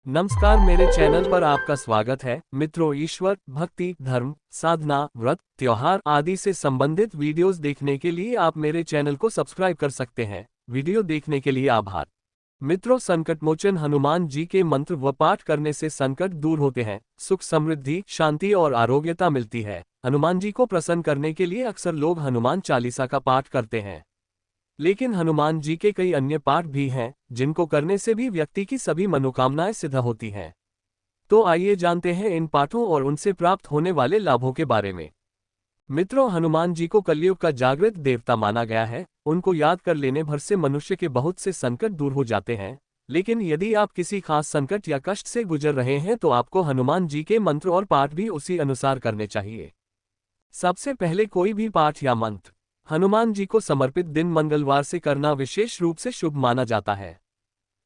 नमस्कार, मेरे चैनल पर आपका स्वागत है। मित्रों, ईश्वर, भक्ति, धर्म, साधना, व्रत, त्योहार आदि से संबंधित वीडियोस देखने के लिए आप मेरे चैनल को सब्सक्राइब कर सकते हैं। वीडियो देखने के लिए आभार। मित्रों, संकट मोचन हनुमान जी के मंत्र व पाठ करने से संकट दूर होते हैं, सुख, समृद्धि, शांति और आरोग्यता मिलती है। हनुमान जी को प्रसन्न करने के लिए अक्सर लोग हनुमान चालीसा का पाठ करते हैं, लेकिन हनुमान जी के कई अन्य पाठ भी हैं जिनको करने से भी व्यक्ति की सभी मनोकामनाएं सिद्ध होती हैं। तो आइए जानते हैं इन पाठों और उनसे प्राप्त होने वाले लाभों के बारे में। मित्रों, हनुमान जी को कलयुग का जागृत देवता माना गया है। उनको याद कर लेने भर से मनुष्य के बहुत से संकट दूर हो जाते हैं। लेकिन यदि आप किसी खास संकट या कष्ट से गुजर रहे हैं तो आपको हनुमान जी के मंत्र और पाठ भी उसी अनुसार करने चाहिए। सबसे पहले, कोई भी पाठ या मंत्र हनुमान जी को समर्पित दिन मंगलवार से करना विशेष रूप से शुभ माना जाता है।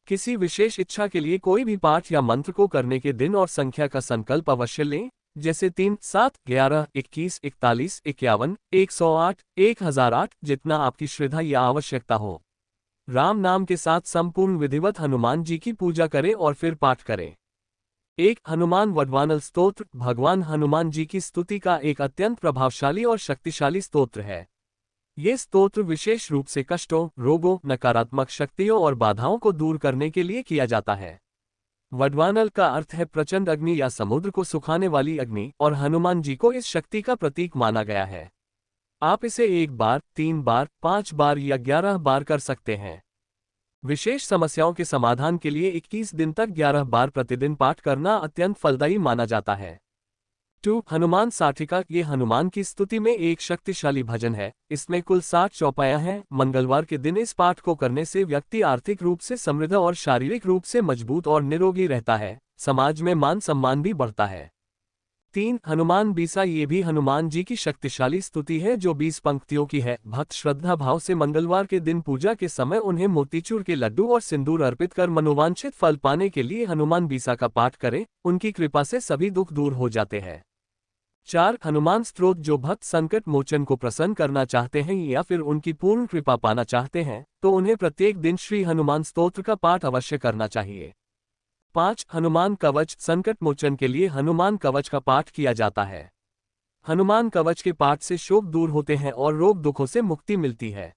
किसी विशेष इच्छा के लिए कोई भी पाठ या मंत्र को करने के दिन और संख्या का संकल्प अवश्य लें, जैसे 3, 7, 11, 21, 41, 51, 108, 1008, जितना आपकी श्रद्धा या आवश्यकता हो। राम नाम के साथ संपूर्ण विधिवत हनुमान जी की पूजा करें और फिर पाठ करें। 1. हनुमान वडवानल स्तोत्र भगवान हनुमान जी की स्तुति का एक अत्यंत प्रभावशाली और शक्तिशाली स्तोत्र है। ये स्तोत्र विशेष रूप से कष्टों, रोगों, नकारात्मक शक्तियों और बाधाओं को दूर करने के लिए किया जाता है। वडवानल का अर्थ है प्रचंड अग्नि या समुद्र को सुखाने वाली अग्नि, और हनुमान जी को इस शक्ति का प्रतीक माना गया है। आप इसे 1 बार, 3 बार, 5 बार या 11 बार कर सकते हैं। विशेष समस्याओं के समाधान के लिए 21 दिन तक 11 बार प्रतिदिन पाठ करना अत्यंत फलदायी माना जाता है। 2. हनुमान साठिका। ये हनुमान की स्तुति में एक शक्तिशाली भजन है। इसमें कुल 60 चौपाइयां हैं। मंगलवार के दिन इस पाठ को करने से व्यक्ति आर्थिक रूप से समृद्ध और शारीरिक रूप से मजबूत और निरोगी रहता है। समाज में मान सम्मान भी बढ़ता है। 3. हनुमान बीसा। ये भी हनुमान जी की शक्तिशाली स्तुति है जो 20 पंक्तियों की है। भक्त श्रद्धा भाव से मंगलवार के दिन पूजा के समय उन्हें मोतीचूर के लड्डू और सिंदूर अर्पित कर मनोवांछित फल पाने के लिए हनुमान बीसा का पाठ करें। उनकी कृपा से सभी दुख दूर हो जाते हैं। 4. हनुमान स्तोत्र। जो भक्त संकट मोचन को प्रसन्न करना चाहते हैं या फिर उनकी पूर्ण कृपा पाना चाहते हैं तो उन्हें प्रत्येक दिन श्री हनुमान स्तोत्र का पाठ अवश्य करना चाहिए। 5. हनुमान कवच। संकट मोचन के लिए हनुमान कवच का पाठ किया जाता है। हनुमान कवच के पाठ से शोक दूर होते हैं और रोग दुखों से मुक्ति मिलती है।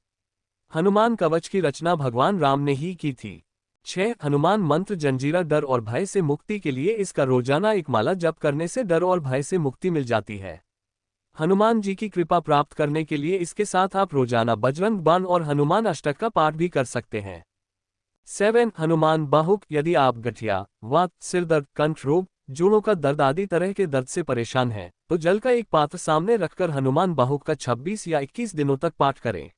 हनुमान कवच की रचना भगवान राम ने ही की थी। 6. हनुमान मंत्र जंजीरा। डर और भय से मुक्ति के लिए इसका रोजाना एक माला जप करने से डर और भय से मुक्ति मिल जाती है। हनुमान जी की कृपा प्राप्त करने के लिए इसके साथ आप रोजाना बजरंग बाण और हनुमान अष्टक का पाठ भी कर सकते हैं। 7. हनुमान बाहुक। यदि आप गठिया, वात, सिरदर्द, कंठ रोग, जोड़ों का दर्द आदि तरह के दर्द से परेशान हैं तो जल का एक पात्र सामने रखकर हनुमान बाहुक का 26 या 21 दिनों तक पाठ करें।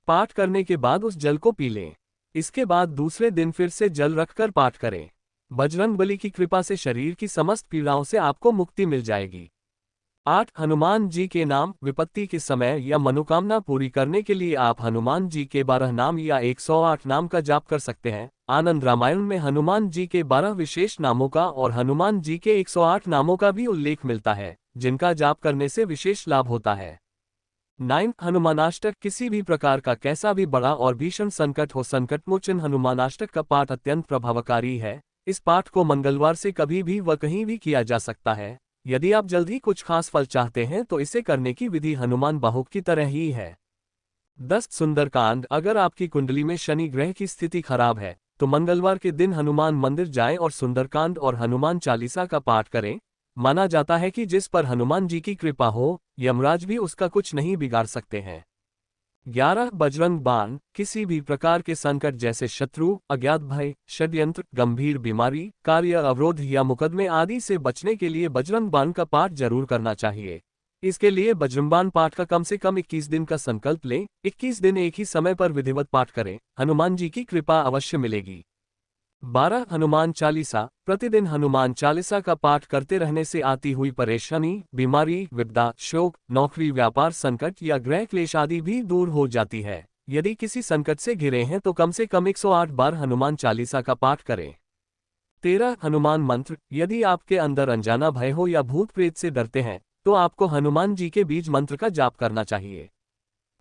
पाठ करने के बाद उस जल को पी लें। इसके बाद दूसरे दिन फिर से जल रखकर पाठ करें। बजरंगबली की कृपा से शरीर की समस्त पीड़ाओं से आपको मुक्ति मिल जाएगी। 8. हनुमान जी के नाम। विपत्ति के समय या मनोकामना पूरी करने के लिए आप हनुमान जी के 12 नाम या 108 नाम का जाप कर सकते हैं। आनंद रामायण में हनुमान जी के 12 विशेष नामों का और हनुमान जी के 108 नामों का भी उल्लेख मिलता है, जिनका जाप करने से विशेष लाभ होता है। 9. हनुमानाष्टक। किसी भी प्रकार का कैसा भी बड़ा और भीषण संकट हो, संकटमोचन हनुमानाष्टक का पाठ अत्यंत प्रभावकारी है। इस पाठ को मंगलवार से कभी भी व कहीं भी किया जा सकता है। यदि आप जल्द ही कुछ खास फल चाहते हैं तो इसे करने की विधि हनुमान बाहुक की तरह ही है। 10. सुंदरकांड। अगर आपकी कुंडली में शनि ग्रह की स्थिति खराब है तो मंगलवार के दिन हनुमान मंदिर जाएं और सुंदरकांड और हनुमान चालीसा का पाठ करें। माना जाता है कि जिस पर हनुमान जी की कृपा हो, यमराज भी उसका कुछ नहीं बिगाड़ सकते हैं। 11. बजरंग बाण। किसी भी प्रकार के संकट जैसे शत्रु, अज्ञात भय, षड्यंत्र, गंभीर बीमारी, कार्य अवरोध या मुकदमे आदि से बचने के लिए बजरंग बाण का पाठ जरूर करना चाहिए। इसके लिए बजरंग बाण पाठ का कम से कम 21 दिन का संकल्प लें। 21 दिन एक ही समय पर विधिवत पाठ करें। हनुमान जी की कृपा अवश्य मिलेगी। 12. हनुमान चालीसा। प्रतिदिन हनुमान चालीसा का पाठ करते रहने से आती हुई परेशानी, बीमारी, विपदा, शोक, नौकरी, व्यापार संकट या ग्रह क्लेश आदि भी दूर हो जाती है। यदि किसी संकट से घिरे हैं तो कम से कम 108 बार हनुमान चालीसा का पाठ करें। 13. हनुमान मंत्र। यदि आपके अंदर अनजाना भय हो या भूत प्रेत से डरते हैं तो आपको हनुमान जी के बीज मंत्र का जाप करना चाहिए।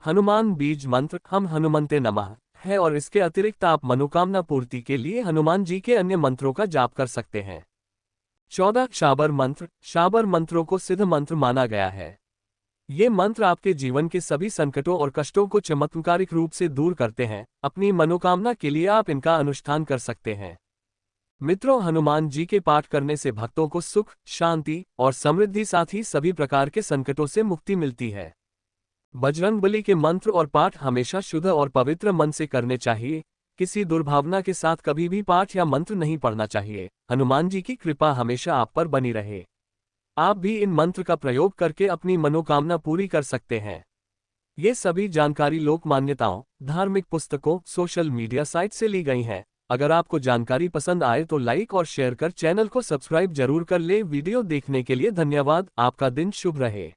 हनुमान बीज मंत्र हम हनुमंते नमः है और इसके अतिरिक्त आप मनोकामना पूर्ति के लिए हनुमान जी के अन्य मंत्रों का जाप कर सकते हैं। 14 शाबर मंत्र। शाबर मंत्रों को सिद्ध मंत्र माना गया है। ये मंत्र आपके जीवन के सभी संकटों और कष्टों को चमत्कारिक रूप से दूर करते हैं। अपनी मनोकामना के लिए आप इनका अनुष्ठान कर सकते हैं। मित्रों, हनुमान जी के पाठ करने से भक्तों को सुख, शांति और समृद्धि, साथ ही सभी प्रकार के संकटों से मुक्ति मिलती है। बजरंगबली के मंत्र और पाठ हमेशा शुद्ध और पवित्र मन से करने चाहिए। किसी दुर्भावना के साथ कभी भी पाठ या मंत्र नहीं पढ़ना चाहिए। हनुमान जी की कृपा हमेशा आप पर बनी रहे। आप भी इन मंत्र का प्रयोग करके अपनी मनोकामना पूरी कर सकते हैं। ये सभी जानकारी लोक मान्यताओं, धार्मिक पुस्तकों, सोशल मीडिया साइट से ली गई हैं। अगर आपको जानकारी पसंद आए तो लाइक और शेयर कर चैनल को सब्सक्राइब जरूर कर ले। वीडियो देखने के लिए धन्यवाद। आपका दिन शुभ रहे।